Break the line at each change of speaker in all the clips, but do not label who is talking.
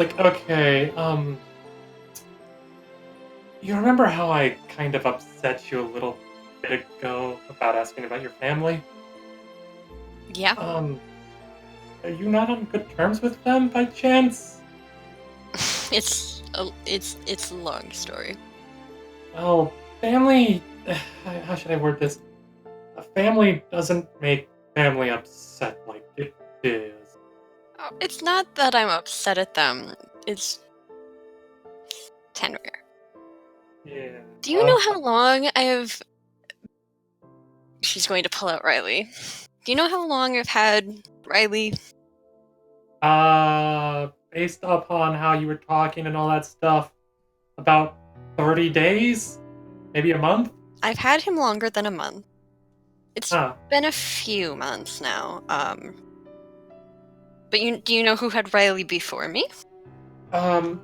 like, okay, you remember how I kind of upset you a little bit ago about asking about your family?
Yeah.
Are you not on good terms with them by chance?
It's a long story.
Well, family. How should I word this? A family doesn't make family upset like it is.
Oh, it's not that I'm upset at them. It's Tenrier.
Yeah.
Do you know how long I've... She's going to pull out Riley. Do you know how long I've had Riley?
Based upon how you were talking and all that stuff, about 30 days? Maybe a month?
I've had him longer than a month. It's
Huh.
been a few months now. But do you know who had Riley before me?
Um,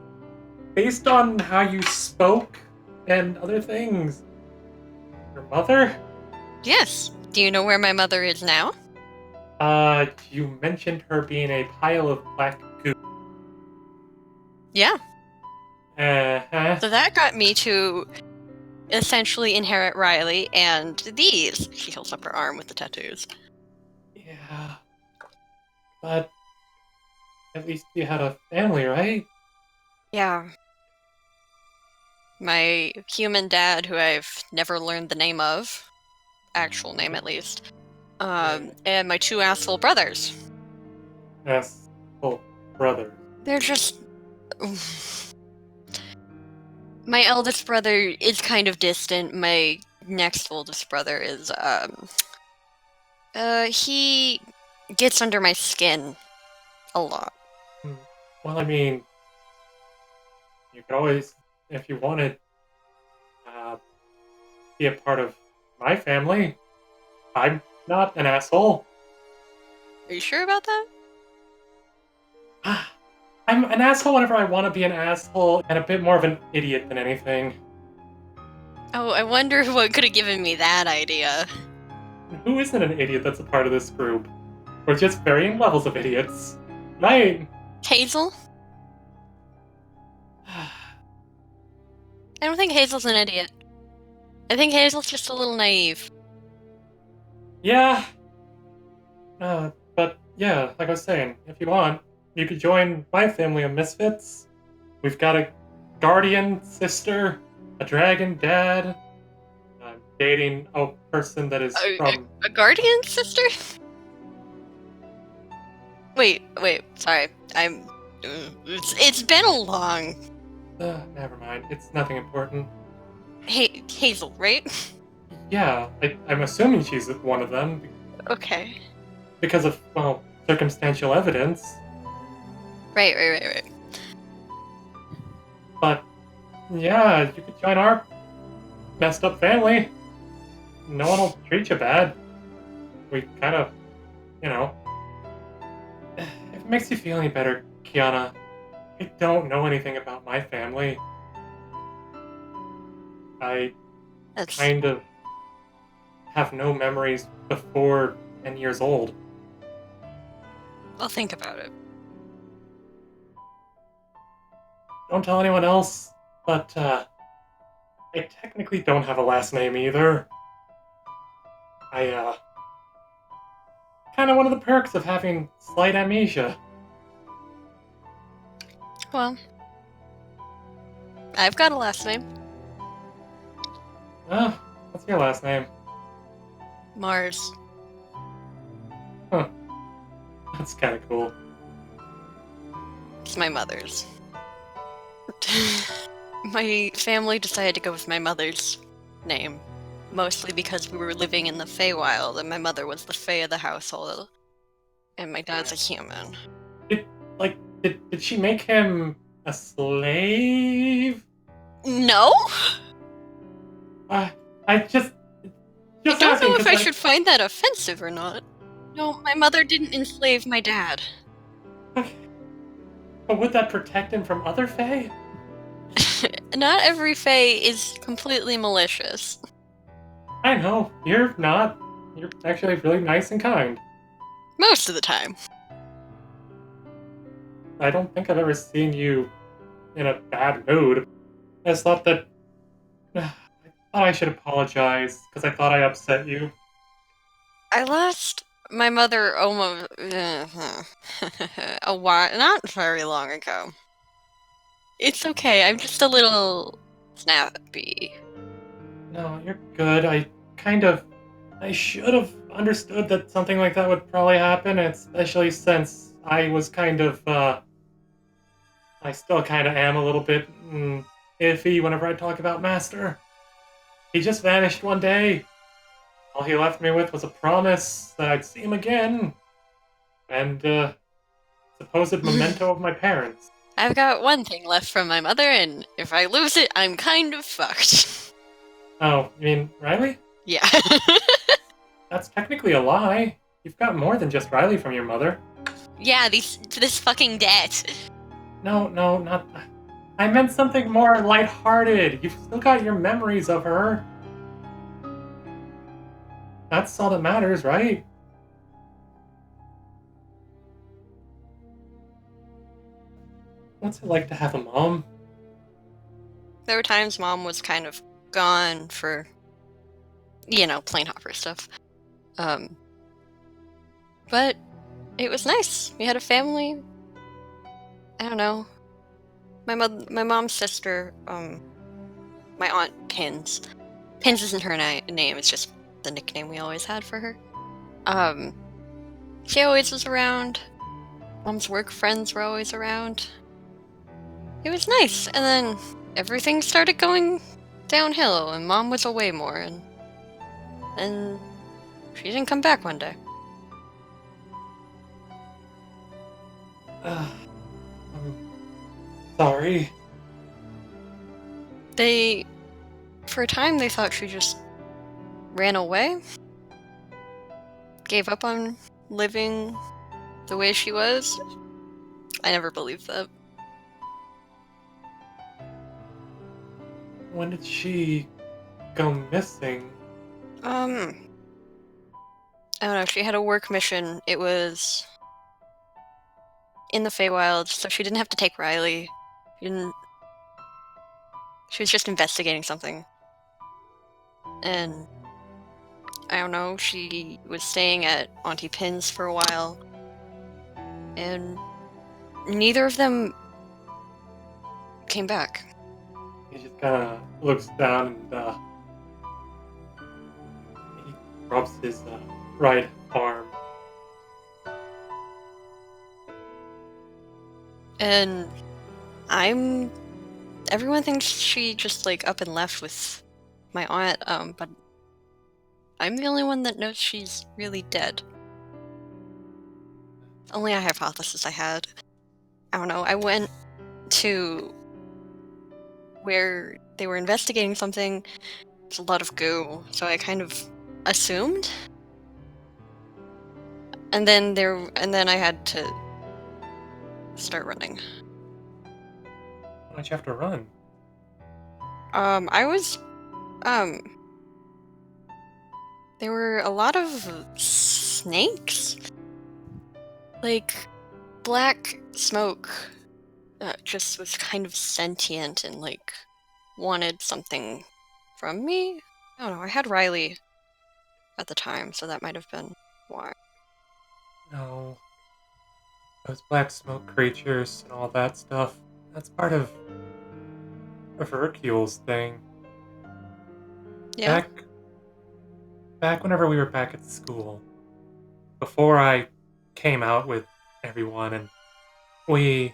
Based on how you spoke and other things, your mother?
Yes. Do you know where my mother is now?
You mentioned her being a pile of black goo.
Yeah.
Uh-huh.
So that got me to essentially inherit Riley and these. She holds up her arm with the tattoos.
Yeah. But at least you had a family, right?
Yeah. My human dad, who I've never learned the name of, actual name at least, and my two asshole brothers.
Yes. Oh, brother.
They're just... My eldest brother is kind of distant. My next oldest brother is, he gets under my skin a lot.
Well, I mean, you could always, if you wanted, uh, be a part of my family. I'm not an asshole.
Are you sure about that?
I'm an asshole whenever I want to be an asshole, and a bit more of an idiot than anything.
Oh, I wonder what could have given me that idea.
Who isn't an idiot that's a part of this group? We're just varying levels of idiots. Right?
Hazel? I don't think Hazel's an idiot. I think Hazel's just a little naive.
Yeah. But yeah, like I was saying, if you want, you could join my family of misfits. We've got a guardian sister, a dragon dad. I'm dating a person that is from.
A guardian sister? Wait, sorry. It's been a long...
Never mind. It's nothing important.
Hey, Hazel, right?
Yeah, I'm assuming she's one of them.
Okay.
Because of, well, circumstantial evidence.
Right.
But, yeah, you could join our messed up family. No one will treat you bad. We kind of, you know. If it makes you feel any better, Keyana, I don't know anything about my family. I kind of have no memories before 10 years old.
I'll think about it.
Don't tell anyone else, but, I technically don't have a last name either. Kind of one of the perks of having slight amnesia.
Well, I've got a last name.
Oh, what's your last name?
Mars.
Huh. That's kind of cool.
It's my mother's. My family decided to go with my mother's name, mostly because we were living in the Feywild, and my mother was the Fey of the household, and my dad's a human.
Did she make him a slave?
No?
I just
I don't know if I
like,
should find that offensive or not. No, my mother didn't enslave my dad.
But would that protect him from other Fey?
Not every Fey is completely malicious.
I know, you're not. You're actually really nice and kind.
Most of the time.
I don't think I've ever seen you in a bad mood. I just thought that I thought I should apologize because I thought I upset you.
I lost my mother almost a while, not very long ago. It's okay. I'm just a little snappy.
No, you're good. I should have understood that something like that would probably happen, especially since I still kind of am a little bit iffy whenever I talk about Master. He just vanished one day. All he left me with was a promise that I'd see him again, and supposed memento of my parents.
I've got one thing left from my mother, and if I lose it, I'm kind of fucked.
Oh, you mean Riley?
Yeah.
That's technically a lie. You've got more than just Riley from your mother.
Yeah, this fucking debt.
No, not. I meant something more lighthearted. You've still got your memories of her. That's all that matters, right? What's it like to have a mom?
There were times Mom was kind of gone for, Planehopper stuff. But it was nice. We had a family. I don't know. My mom's sister, my aunt Pins. Pins isn't her name, it's just the nickname we always had for her. She always was around. Mom's work friends were always around. It was nice, and then everything started going downhill, and Mom was away more, and then she didn't come back one day.
I'm sorry.
For a time, they thought she just ran away. Gave up on living the way she was. I never believed that.
When did she go missing?
I don't know, she had a work mission. It was in the Feywild, so she didn't have to take Riley. She was just investigating something. And I don't know, she was staying at Auntie Pin's for a while. And neither of them came back.
He just kind of looks down and he rubs his right arm.
And everyone thinks she just up and left with my aunt, but I'm the only one that knows she's really dead. Only a hypothesis I had. I don't know, I went to where they were investigating something. There's a lot of goo, so I kind of assumed. And then I had to start running.
Why'd you have to run?
There were a lot of snakes. Black smoke just was kind of sentient and wanted something from me. I don't know, I had Riley at the time, so that might have been why.
No. Those black smoke creatures and all that stuff. That's part of Hercule's thing.
Yeah.
Back whenever we were back at school. Before I came out with everyone and we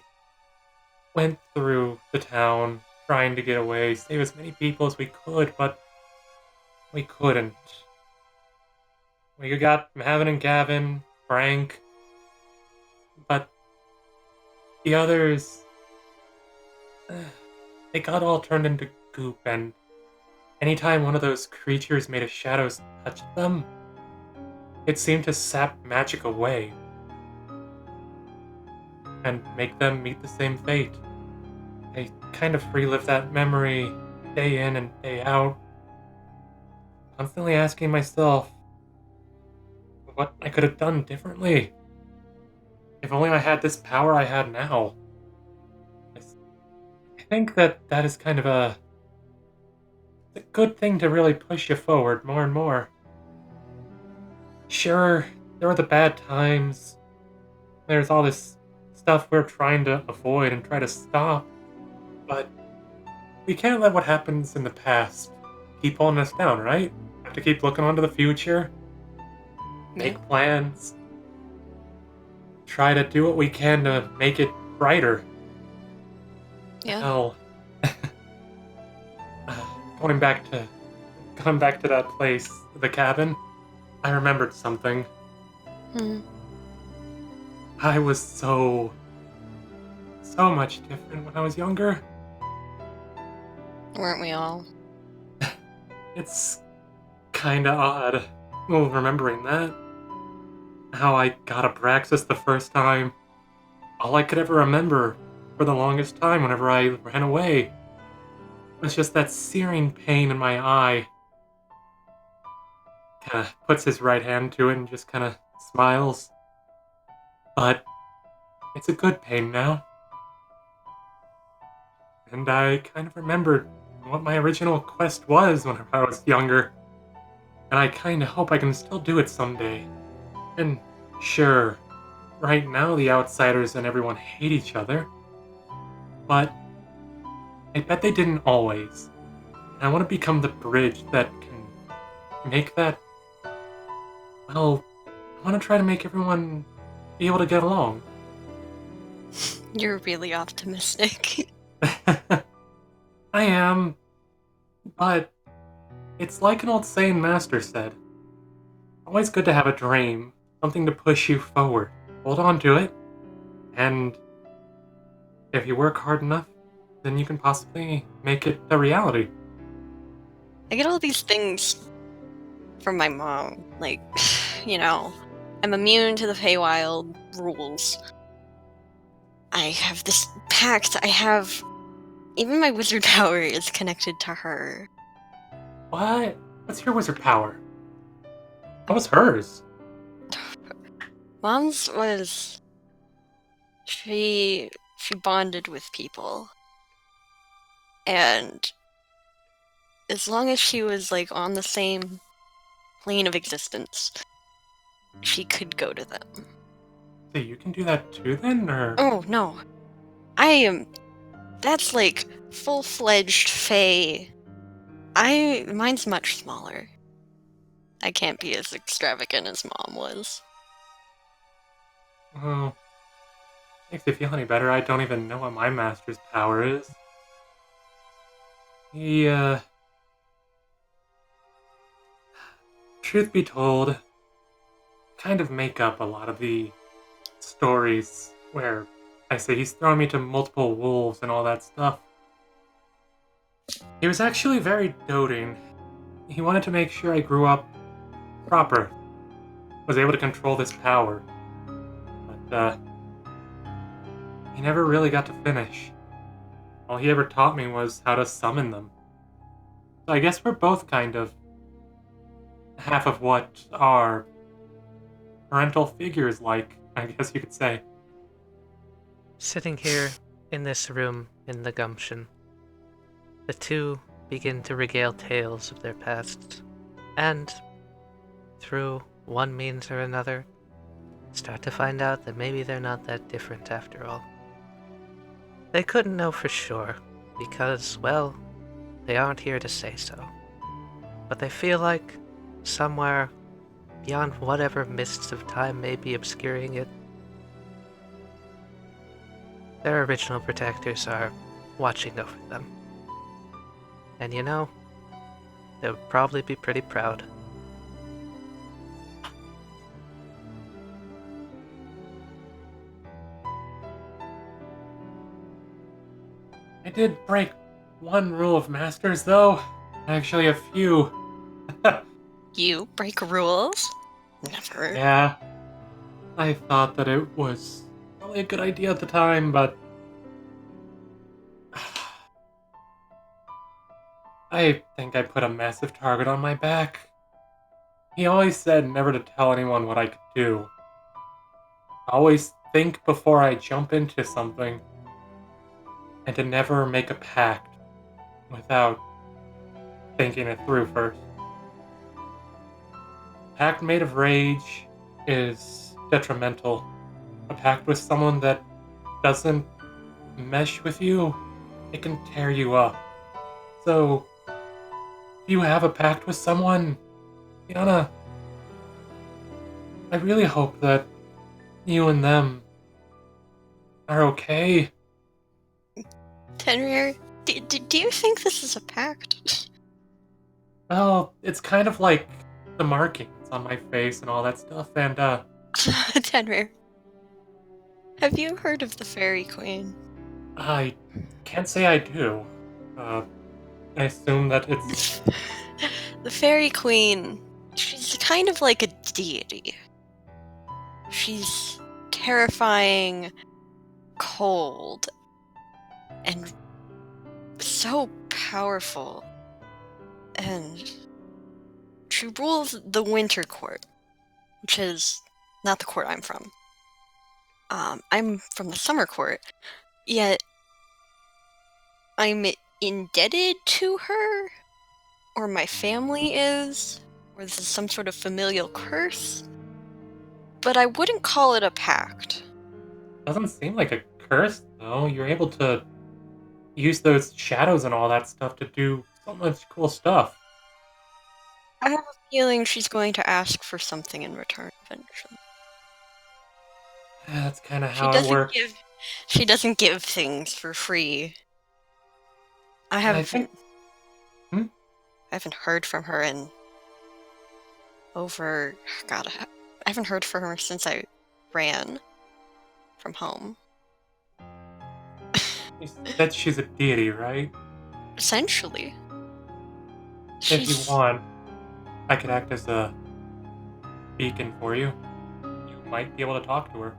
went through the town trying to get away, save as many people as we could, but we couldn't. We got Mavin and Gavin, Frank, but the others, they got all turned into goop, and anytime one of those creatures made a shadow touch them, it seemed to sap magic away and make them meet the same fate. I kind of relive that memory day in and day out, constantly asking myself what I could have done differently. if only I had this power I had now. I think that is kind of a good thing to really push you forward more and more. Sure, there are the bad times. There's all this stuff we're trying to avoid and try to stop. But we can't let what happens in the past keep pulling us down, right? Have to keep looking onto the future, make
Yeah.
plans, try to do what we can to make it brighter.
Yeah.
Hell, going back to going back to that place, the cabin, I remembered something.
Hmm.
I was so much different when I was younger.
Weren't we all?
It's kinda odd. Well, remembering that. How I got Abraxas the first time. All I could ever remember for the longest time whenever I ran away was just that searing pain in my eye. Kinda puts his right hand to it and just kinda smiles. But it's a good pain now. And I kind of remembered what my original quest was when I was younger. And I kinda hope I can still do it someday. And sure, right now the outsiders and everyone hate each other. But I bet they didn't always. And I want to become the bridge that can make that. Well, I want to try to make everyone be able to get along.
You're really optimistic.
I am, but it's like an old saying Master said. Always good to have a dream, something to push you forward. Hold on to it, and if you work hard enough, then you can possibly make it a reality.
I get all these things from my mom. Like, I'm immune to the Feywild rules. I have this pact. Even my wizard power is connected to her.
What? What's your wizard power? What was hers?
Mom's was she bonded with people. And as long as she was like on the same plane of existence, she could go to them.
So you can do that too then, or?
Oh no. That's like full-fledged Fey. Mine's much smaller. I can't be as extravagant as Mom was.
Oh, makes me feel any better. I don't even know what my master's power is. He, truth be told, kind of make up a lot of the stories where I say he's thrown me to multiple wolves and all that stuff. He was actually very doting. He wanted to make sure I grew up proper, was able to control this power. But, he never really got to finish. All he ever taught me was how to summon them. So I guess we're both kind of half of what our parental figure is like, I guess you could say.
Sitting here in this room in the Gumption, the two begin to regale tales of their pasts, and through one means or another, start to find out that maybe they're not that different after all. They couldn't know for sure, because, well, they aren't here to say so. But they feel like, somewhere beyond whatever mists of time may be obscuring it, their original protectors are watching over them. And they would probably be pretty proud.
I did break one rule of Masters, though. Actually, a few.
You break rules? Never.
Yeah. I thought that it was probably a good idea at the time, but I think I put a massive target on my back. He always said never to tell anyone what I could do. I always think before I jump into something, and to never make a pact without thinking it through first. A pact made of rage is detrimental. A pact with someone that doesn't mesh with you, it can tear you up. So, if you have a pact with someone, Keyana, I really hope that you and them are okay.
Tenrier, do you think this is a pact?
Well, it's kind of like the markings on my face and all that stuff, and,
Tenrier, have you heard of the Fairy Queen?
I can't say I do. I assume that it's...
The Fairy Queen, she's kind of like a deity. She's terrifying, cold, and so powerful. And she rules the Winter Court, which is not the court I'm from. I'm from the Summer Court, yet I'm indebted to her, or my family is, or this is some sort of familial curse. But I wouldn't call it a pact.
Doesn't seem like a curse, though. You're able to use those shadows and all that stuff to do so much cool stuff.
I have a feeling she's going to ask for something in return eventually.
That's kind of how it works.
She doesn't give things for free. I
think...
haven't heard from her in over... God, I haven't heard from her since I ran from home.
You said she's a deity, right?
Essentially.
If you want, I could act as a beacon for you. You might be able to talk to her.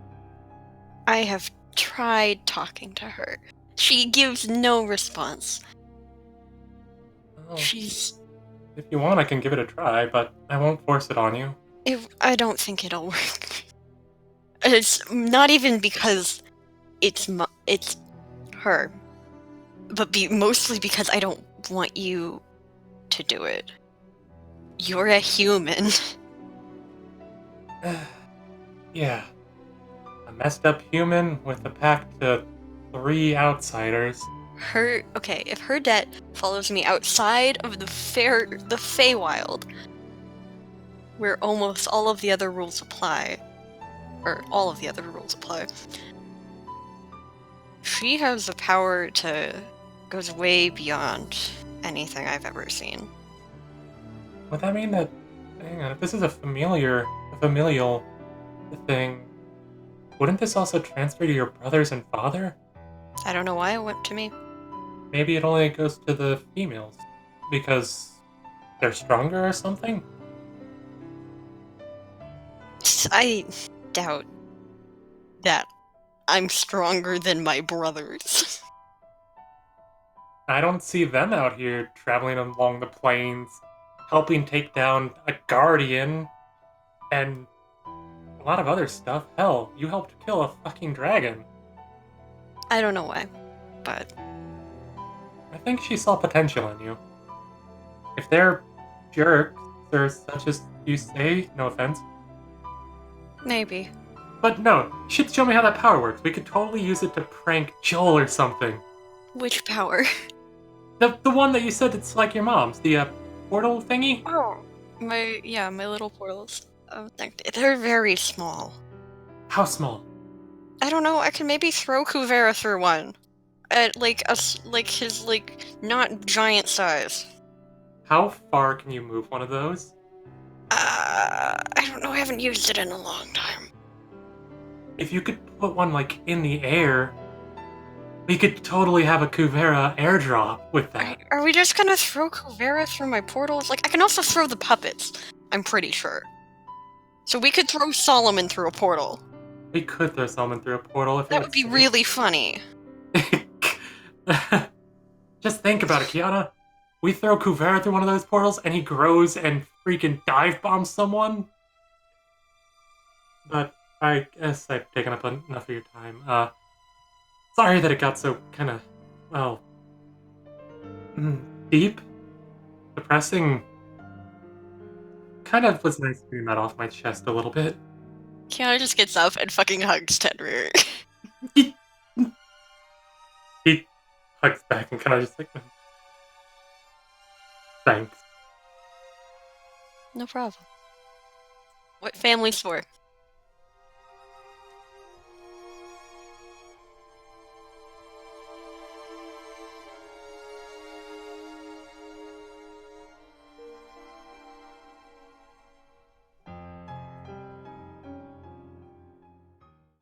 I have tried talking to her. She gives no response.
Well,
She's...
if you want, I can give it a try, but I won't force it on you.
I don't think it'll work. It's not even because it's her, but mostly because I don't want you to do it. You're a human.
Yeah. A messed up human with a pact to 3 outsiders.
If her debt follows me outside of the Feywild, where almost all of the other rules apply, she has the power to goes way beyond anything I've ever seen.
Would that mean that, hang on, if this is a familial thing, wouldn't this also transfer to your brothers and father?
I don't know why it went to me.
Maybe it only goes to the females, because they're stronger or something?
I doubt that I'm stronger than my brothers.
I don't see them out here traveling along the plains, helping take down a guardian, and a lot of other stuff. Hell, you helped kill a fucking dragon.
I don't know why, but...
I think she saw potential in you. If they're jerks, or such as you say, no offense.
Maybe.
But no, you should show me how that power works. We could totally use it to prank Joel or something.
Which power?
The one that you said it's like your mom's, the portal thingy?
Oh, my little portals. They're very small.
How small?
I don't know, I can maybe throw Kuvera through one. At his not giant size.
How far can you move one of those?
I don't know, I haven't used it in a long time.
If you could put one, in the air, we could totally have a Kuvera airdrop with that.
Are we just gonna throw Kuvera through my portals? I can also throw the puppets, I'm pretty sure. So we could throw Solomon through a portal.
We could throw Solomon through a portal if
that would be really funny.
Just think about it, Keyana. We throw Kuvera through one of those portals and he grows and freaking dive bombs someone. But I guess I've taken up enough of your time. Sorry that it got so kind of, well, deep, depressing. Kind of was nice getting that off my chest a little bit.
Keyana just gets up and fucking hugs Tenrier.
He hugs back and kind of just like, thanks.
No problem. What family's for?